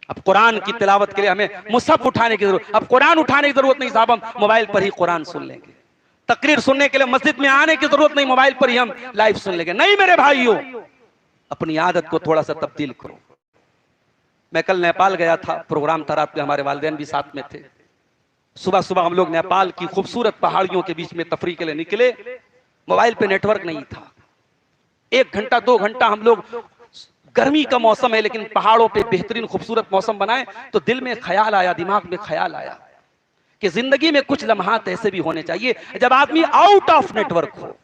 अब कुरान की तिलावत के लिए हमें मुसहफ उठाने की जरूरत, अब कुरान उठाने की जरूरत नहीं साहब, हम मोबाइल पर ही कुरान सुन लेंगे। तकरीर सुनने के लिए मस्जिद में आने की जरूरत नहीं, मोबाइल पर ही हम लाइव सुन लेंगे। नहीं मेरे भाइयों, अपनी आदत को थोड़ा सा तब्दील करो। मैं कल नेपाल गया था, प्रोग्राम था रात में, हमारे वालिदैन भी साथ में थे। सुबह सुबह हम लोग नेपाल की खूबसूरत पहाड़ियों के बीच में तफरीह के लिए निकले। मोबाइल पे नेटवर्क नहीं था। 1 घंटा 2 घंटा हम लोग, गर्मी का मौसम है लेकिन पहाड़ों पे बेहतरीन खूबसूरत मौसम बनाए, तो दिल में ख्याल आया, दिमाग में ख्याल आया कि जिंदगी में कुछ लम्हात ऐसे भी होने चाहिए जब आदमी आउट ऑफ नेटवर्क हो,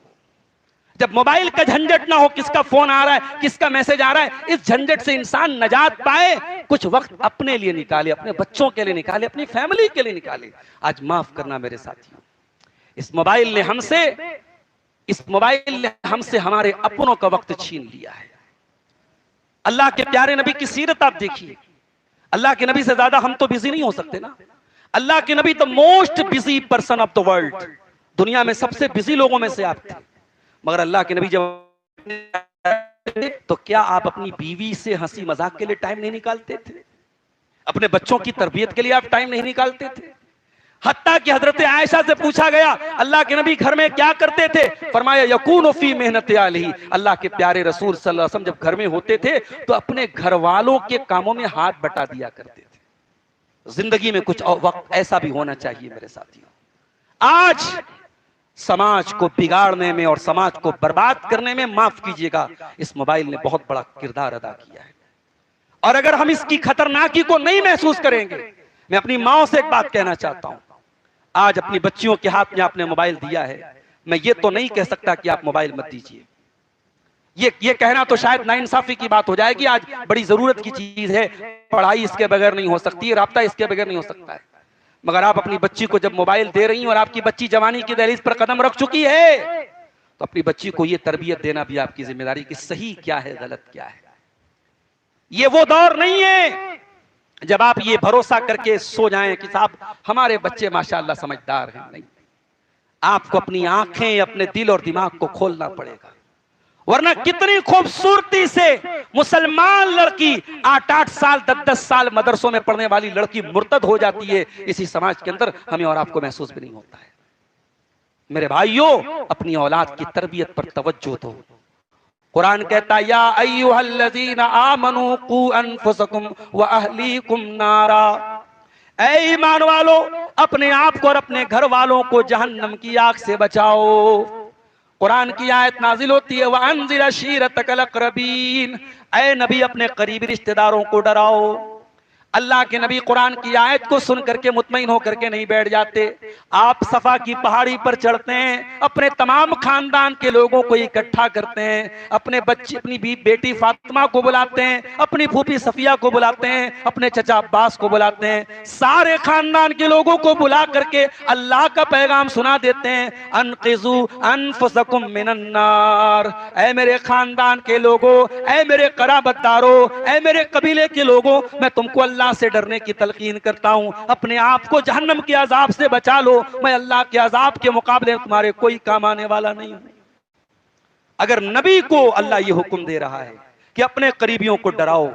जब मोबाइल का झंझट ना हो, किसका फोन आ रहा है, किसका मैसेज आ रहा है, इस झंझट से इंसान नजात पाए। कुछ वक्त अपने लिए निकाले, अपने बच्चों के लिए निकाले, अपनी फैमिली के लिए निकाले। आज माफ करना मेरे साथियों, इस मोबाइल ने हमसे हमारे अपनों का वक्त छीन लिया है। अल्लाह के प्यारे नबी की सीरत आप देखिए, अल्लाह के नबी से ज्यादा हम तो बिजी नहीं हो सकते ना। अल्लाह के नबी तो most busy person of the world, दुनिया में सबसे बिजी लोगों में से आप थे। मगर अल्लाह के नबी जब, तो क्या आप अपनी बीवी से हंसी मजाक के लिए टाइम नहीं निकालते थे? अपने बच्चों की तरबियत के लिए आप टाइम नहीं निकालते थे? हत्ता कि हजरत आयशा से पूछा गया अल्लाह के नबी घर में क्या करते थे, फरमाया यकून फी मेहनत आलिही। अल्लाह के प्यारे रसूल सल्लल्लाहु अलैहि वसल्लम जब घर में होते थे तो अपने घर वालों के कामों में हाथ बटा दिया करते थे। जिंदगी में कुछ वक्त ऐसा भी होना चाहिए मेरे साथियों। आज समाज को बिगाड़ने में और समाज को बर्बाद करने में, माफ कीजिएगा, इस मोबाइल ने बहुत बड़ा किरदार अदा किया है। और अगर हम इसकी खतरनाकी को नहीं महसूस करेंगे, मैं अपनी माओ से एक बात कहना चाहता हूं, आज अपनी बच्चियों के हाथ में आपने मोबाइल दिया है, मैं ये तो नहीं कह सकता कि आप मोबाइल मत दीजिए। ये कहना तो शायद नाइंसाफी की बात हो जाएगी। आज बड़ी जरूरत की चीज है, पढ़ाई इसके बगैर नहीं हो सकती, राब्ता इसके बगैर नहीं हो सकता है। मगर आप अपनी बच्ची को जब मोबाइल दे रही हैं और आपकी बच्ची जवानी की दहलीज पर कदम रख चुकी है, तो अपनी बच्ची को यह तरबियत देना भी आपकी जिम्मेदारी कि सही क्या है, गलत क्या है। ये वो दौर नहीं है जब आप ये भरोसा करके सो जाएं कि साहब हमारे बच्चे माशाअल्लाह समझदार हैं। नहीं, आपको अपनी आंखें, अपने दिल और दिमाग को खोलना पड़ेगा, वरना कितनी खूबसूरती से मुसलमान लड़की 8-8 साल 10-10 साल मदरसों में पढ़ने वाली लड़की मुर्तद हो जाती है इसी समाज के अंदर, हमें और आपको महसूस भी नहीं होता है। मेरे भाइयों, अपनी औलाद की तरबियत पर तवज्जो दो। कुरान कहता है या अय्युहल्लज़ीना आमनू कू अनफुसकुम व अहलीकुम नारा, ऐ ईमान वालो, अपने आप को और अपने घर वालों को जहन्नम की आग से बचाओ। कुरान की आयत नाजिल होती है वअन्ज़िर अशीरतकल अक़रबीन, ऐ नबी अपने करीबी रिश्तेदारों को डराओ। अल्लाह के नबी कुरान की आयत को सुन करके मुतमईन होकर के नहीं बैठ जाते। आप सफा की पहाड़ी पर चढ़ते हैं, अपने तमाम खानदान के लोगों को इकट्ठा करते हैं, अपने बच्ची, अपनी बेटी फातिमा को बुलाते हैं, अपनी फूफी सफिया को बुलाते हैं, अपने चचा अब्बास को बुलाते हैं, सारे खानदान के लोगों को बुला करके अल्लाह का पैगाम सुना देते हैं, अनक़िज़ू अनफुसकुम मिनन्नार, ऐ मेरे खानदान के लोगों, ऐ मेरे कराबतदारों, ऐ मेरे कबीले के लोगों, मैं तुमको अल्लाह से डरने की तलकीन करता हूं। अपने आप को जहन्नम के अजाब से बचा लो, मैं अल्लाह के अजाब के मुकाबले तुम्हारे कोई काम आने वाला नहीं हूं। अगर नबी को अल्लाह ये हुक्म दे रहा है कि अपने करीबियों को डराओ,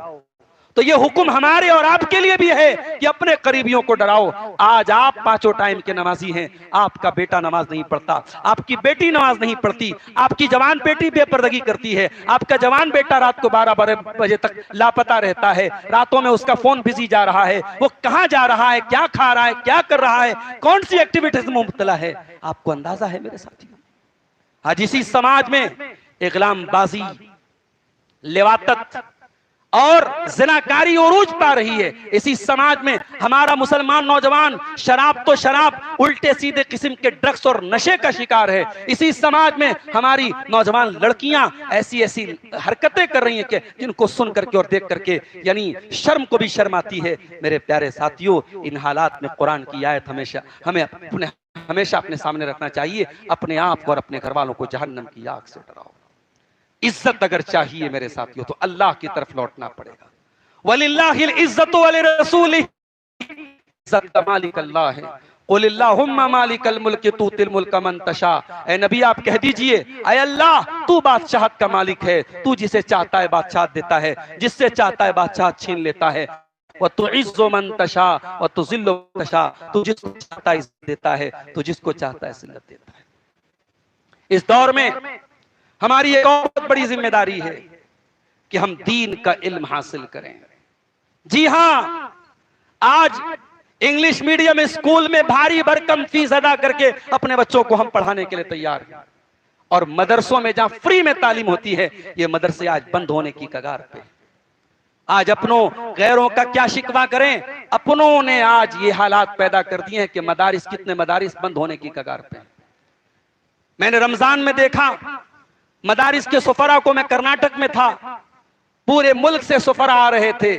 तो ये हुक्म हमारे और आपके लिए भी है कि अपने करीबियों को डराओ। आज आप 5 टाइम के नमाजी हैं, आपका बेटा नमाज नहीं पढ़ता, आपकी बेटी नमाज नहीं पढ़ती, आपकी जवान बेटी बेपर्दगी करती है, आपका जवान बेटा रात को 12 बजे तक लापता रहता है, रातों में उसका फोन बिजी जा रहा है, वो कहां जा रहा है, क्या खा रहा है, क्या कर रहा है, कौन सी एक्टिविटीज में मुब्तला है, आपको अंदाजा है मेरे साथियों। आज इसी समाज में इग़लामबाजी, लिवातत और ज़िनाकारी उरूज पा रही है। इसी समाज में हमारा मुसलमान नौजवान शराब तो शराब, उल्टे सीधे किस्म के ड्रग्स और नशे का शिकार है। इसी समाज में हमारी नौजवान लड़कियां ऐसी ऐसी हरकतें कर रही हैं कि जिनको सुन करके और देख करके यानी शर्म को भी शर्म आती है। मेरे प्यारे साथियों, इन हालात में कुरान की आयत हमेशा अपने सामने रखना चाहिए। अपने आप को और अपने घर वालों को जहन्नम की आग से डराओ। इज्जत अगर चाहिए मेरे साथियों तो अल्लाह की तरफ लौटना पड़ेगा। वलिल्लाहिल इज्जतु वलिरसूलिही, इज्जत मालिक अल्लाह है। कुलिल्लाहुम्मा मालिकल मुल्क तूतिल मुल्क मन तशा, ऐ नबी आप कह दीजिए, ऐ अल्लाह तू बादशाहत का मालिक है, तू जिसे चाहता है बादशाह देता है, जिससे चाहता है बादशाह छीन लेता है। वह तुइज़्ज़ु मन तशा व तुज़िल्लु मन तशा, तू जिसको चाहता है इज्जत देता है, तू जिसको चाहता है जिल्लत देता है। इस दौर में हमारी एक और बहुत बड़ी जिम्मेदारी है कि हम दीन का इल्म हासिल करें। जी हां, आज इंग्लिश मीडियम स्कूल में भारी भरकम फीस अदा करके अपने बच्चों को हम पढ़ाने के लिए तैयार हैं, और मदरसों में जहां फ्री में तालीम होती है, ये मदरसे आज बंद होने की कगार पे। आज अपनों गैरों का क्या शिकवा करें, अपनों ने आज ये हालात पैदा कर दिए हैं कि मदारिस, कितने मदारिस बंद होने की कगार पे। मैंने रमजान में देखा मदारिस के सुफरा को, मैं कर्नाटक में था, पूरे मुल्क से सुफरा आ रहे थे,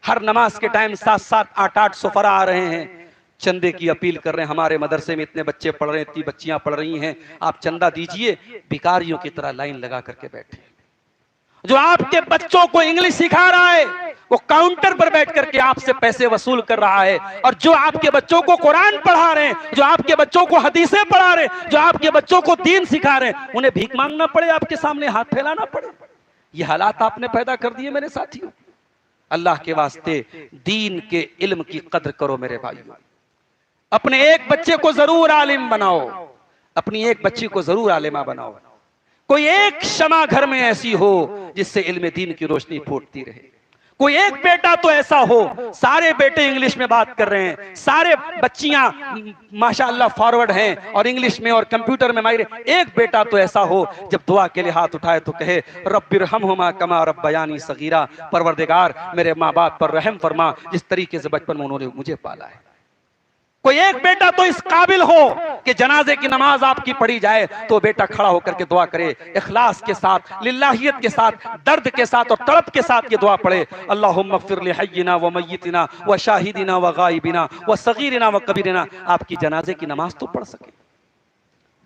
हर नमाज के टाइम 7-7, 8-8 सुफरा आ रहे हैं, चंदे की अपील कर रहे हैं, हमारे मदरसे में इतने बच्चे पढ़ रहे हैं, इतनी बच्चियां पढ़ रही हैं, आप चंदा दीजिए। भिखारियों की तरह लाइन लगा करके बैठे। जो आपके बच्चों को इंग्लिश सिखा रहा है वो काउंटर पर बैठ करके आपसे पैसे वसूल कर रहा है, और जो आपके बच्चों को कुरान पढ़ा रहे हैं, जो आपके बच्चों को हदीसें पढ़ा रहे हैं, जो आपके बच्चों को दीन सिखा रहे हैं, उन्हें भीख मांगना पड़े, आपके सामने हाथ फैलाना पड़े। ये हालात आपने पैदा कर दिए मेरे साथियों। अल्लाह के वास्ते दीन के इल्म की कद्र करो मेरे भाइयों। अपने एक बच्चे को जरूर आलिम बनाओ, अपनी एक बच्ची को जरूर आलिमा बनाओ। कोई एक शमा घर में ऐसी हो जिससे इल्म दीन की रोशनी फूटती रहे। कोई एक बेटा तो ऐसा हो, सारे बेटे इंग्लिश में बात कर रहे हैं, सारे बच्चियां माशाअल्लाह फॉरवर्ड हैं और इंग्लिश में और कंप्यूटर में माहिर। एक बेटा तो ऐसा हो जब दुआ के लिए हाथ उठाए तो कहे रब्बिरहमहुमा कमा रब्बयानी सगीरा, परवरदिगार मेरे माँ बाप पर रहम फरमा जिस तरीके से बचपन में उन्होंने मुझे पाला है। कोई एक बेटा तो इस काबिल हो कि जनाजे की नमाज आपकी पढ़ी जाए तो बेटा खड़ा होकर के दुआ करे, इखलास के साथ, लिल्लाहियत के साथ, दर्द के साथ और तड़प के साथ ये दुआ पढ़े, अल्लाहुम्मा फ़िर लि हय्यिना व मय्यितिना व शाहिदिना व गायबिना व सगीरिना व कबीरिना। आपकी जनाजे की नमाज तो पढ़ सके।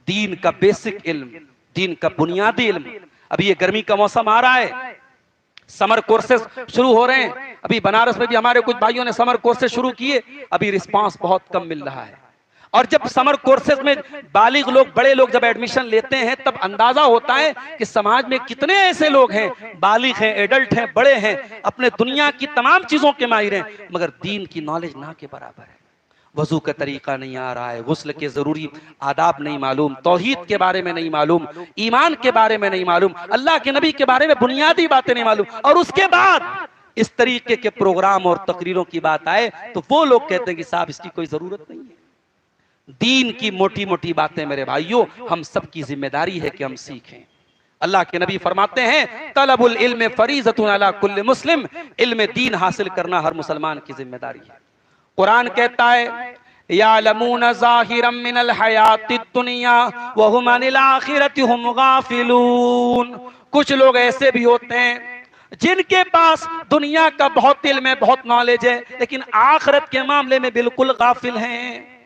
दीन का बेसिक इल्म, दीन का बुनियादी इल्म। अभी ये गर्मी का मौसम आ रहा है, समर कोर्सेज शुरू हो रहे हैं। अभी बनारस में भी हमारे कुछ भाइयों ने समर कोर्सेज शुरू किए, अभी रिस्पांस बहुत कम मिल रहा है। और जब समर कोर्सेज में बालिग लोग, बड़े लोग जब एडमिशन लेते हैं तब अंदाजा होता है कि समाज में कितने ऐसे लोग हैं, बालिग हैं, एडल्ट हैं, बड़े हैं, अपने दुनिया की तमाम चीजों के माहिर हैं, मगर दीन की नॉलेज ना के बराबर है। वजू का तरीका नहीं आ रहा है, गुस्ल के जरूरी आदाब नहीं मालूम, तौहीद के बारे में नहीं मालूम, ईमान के बारे में नहीं मालूम, अल्लाह के नबी के बारे में बुनियादी बातें नहीं मालूम। और उसके बाद इस तरीके के प्रोग्राम और तकरीरों की बात आए तो वो लोग कहते हैं कि साहब इसकी कोई जरूरत नहीं है। दीन की मोटी मोटी बातें मेरे भाइयों हम सब की जिम्मेदारी है कि हम सीखें। अल्लाह के नबी फरमाते हैं तलबुल इल्म फरीज़तुन अला कुल्लि मुस्लिम, इल्म दीन हासिल करना हर मुसलमान की जिम्मेदारी है। कुरान कहता है यालमून ज़ाहिरम मिनल हयातिद दुनिया व हुम अनिल आखिरति हुम गाफिलून। कुछ लोग ऐसे भी होते हैं जिनके पास दुनिया का बहुत इल्म है, बहुत नॉलेज है, लेकिन आखिरत के मामले में बिल्कुल गाफिल हैं।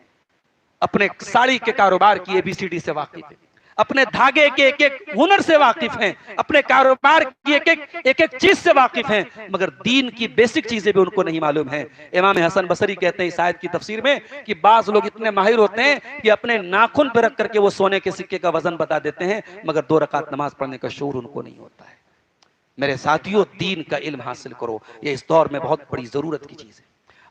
अपने साड़ी के कारोबार की एबीसीडी से वाकिफ है, अपने धागे के एक एक हुनर से वाकिफ हैं, अपने कारोबार की एक एक चीज से वाकिफ हैं, मगर दीन की बेसिक चीजें भी उनको नहीं मालूम है। इमाम हसन बसरी कहते हैं इस आयत की तफसीर में कि बाज लोग इतने माहिर होते हैं कि अपने नाखून पर रख करके वो सोने के सिक्के का वजन बता देते हैं, मगर 2 रकात नमाज पढ़ने का शऊर उनको नहीं होता है। मेरे साथियों, दीन का इल्म हासिल करो, ये इस दौर में बहुत बड़ी जरूरत की चीज है।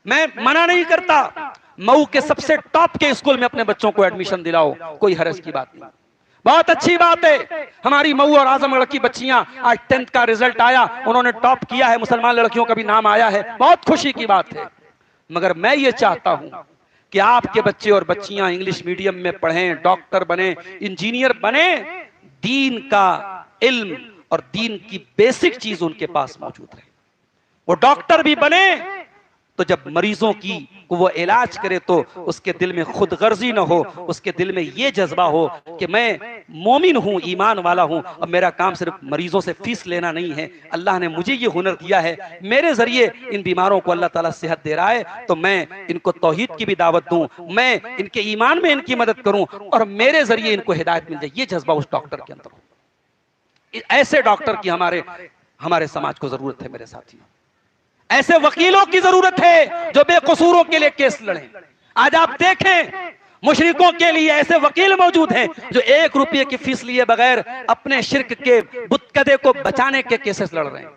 मैं मना नहीं करता, मऊ के सबसे टॉप के स्कूल में अपने बच्चों को एडमिशन दिलाओ, कोई हरज की बात नहीं, बहुत अच्छी बात है। हमारी मऊ और आजमगढ़ की बच्चियां आज 10th का रिजल्ट आया, उन्होंने टॉप किया है, मुसलमान लड़कियों का भी नाम आया है, बहुत खुशी की बात है। मगर मैं ये चाहता हूं कि आपके बच्चे और बच्चियां इंग्लिश मीडियम में पढ़ें, डॉक्टर बने, इंजीनियर बने, दीन का इल्म और दीन की बेसिक चीज उनके पास मौजूद है। वो डॉक्टर भी बने तो जब मरीजों की को वो इलाज करे तो उसके दिल में खुद गर्जी न हो, उसके दिल में ये जज्बा हो कि मैं मोमिन हूं, ईमान वाला हूं, और मेरा काम सिर्फ मरीजों से फीस लेना नहीं है। अल्लाह ने मुझे ये हुनर दिया है, मेरे जरिए इन बीमारों को अल्लाह ताला सेहत दे रहा है, तो मैं इनको तौहीद की भी दावत दूं, मैं इनके ईमान में इनकी मदद करूं और मेरे जरिए इनको हिदायत मिल जाए। ये जज्बा उस डॉक्टर के अंदर हो। ऐसे डॉक्टर की हमारे समाज को जरूरत है मेरे साथियों। ऐसे वकीलों की जरूरत है जो बेकसूरों के लिए केस लड़ें। आज आप देखें मुशरिकों के लिए ऐसे वकील मौजूद हैं जो 1 रुपये की फीस लिए बगैर अपने शिर्क के बुतकदे को बचाने के केसेस लड़ रहे हैं।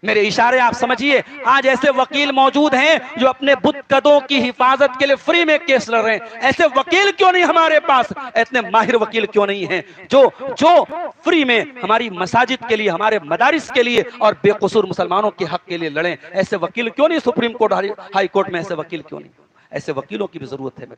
मेरे इशारे आप समझिए। आज ऐसे वकील मौजूद हैं जो अपने बुतकदों की हिफाजत के लिए फ्री में केस लड़ रहे हैं। ऐसे वकील क्यों नहीं हमारे पास? इतने माहिर वकील क्यों नहीं हैं जो जो फ्री में हमारी मसाजिद के लिए, हमारे मदारिस के लिए और बेकसूर मुसलमानों के हक के लिए लड़ें? ऐसे वकील क्यों नहीं सुप्रीम कोर्ट, हाई कोर्ट में ऐसे वकील क्यों नहीं? ऐसे वकीलों की भी जरूरत है।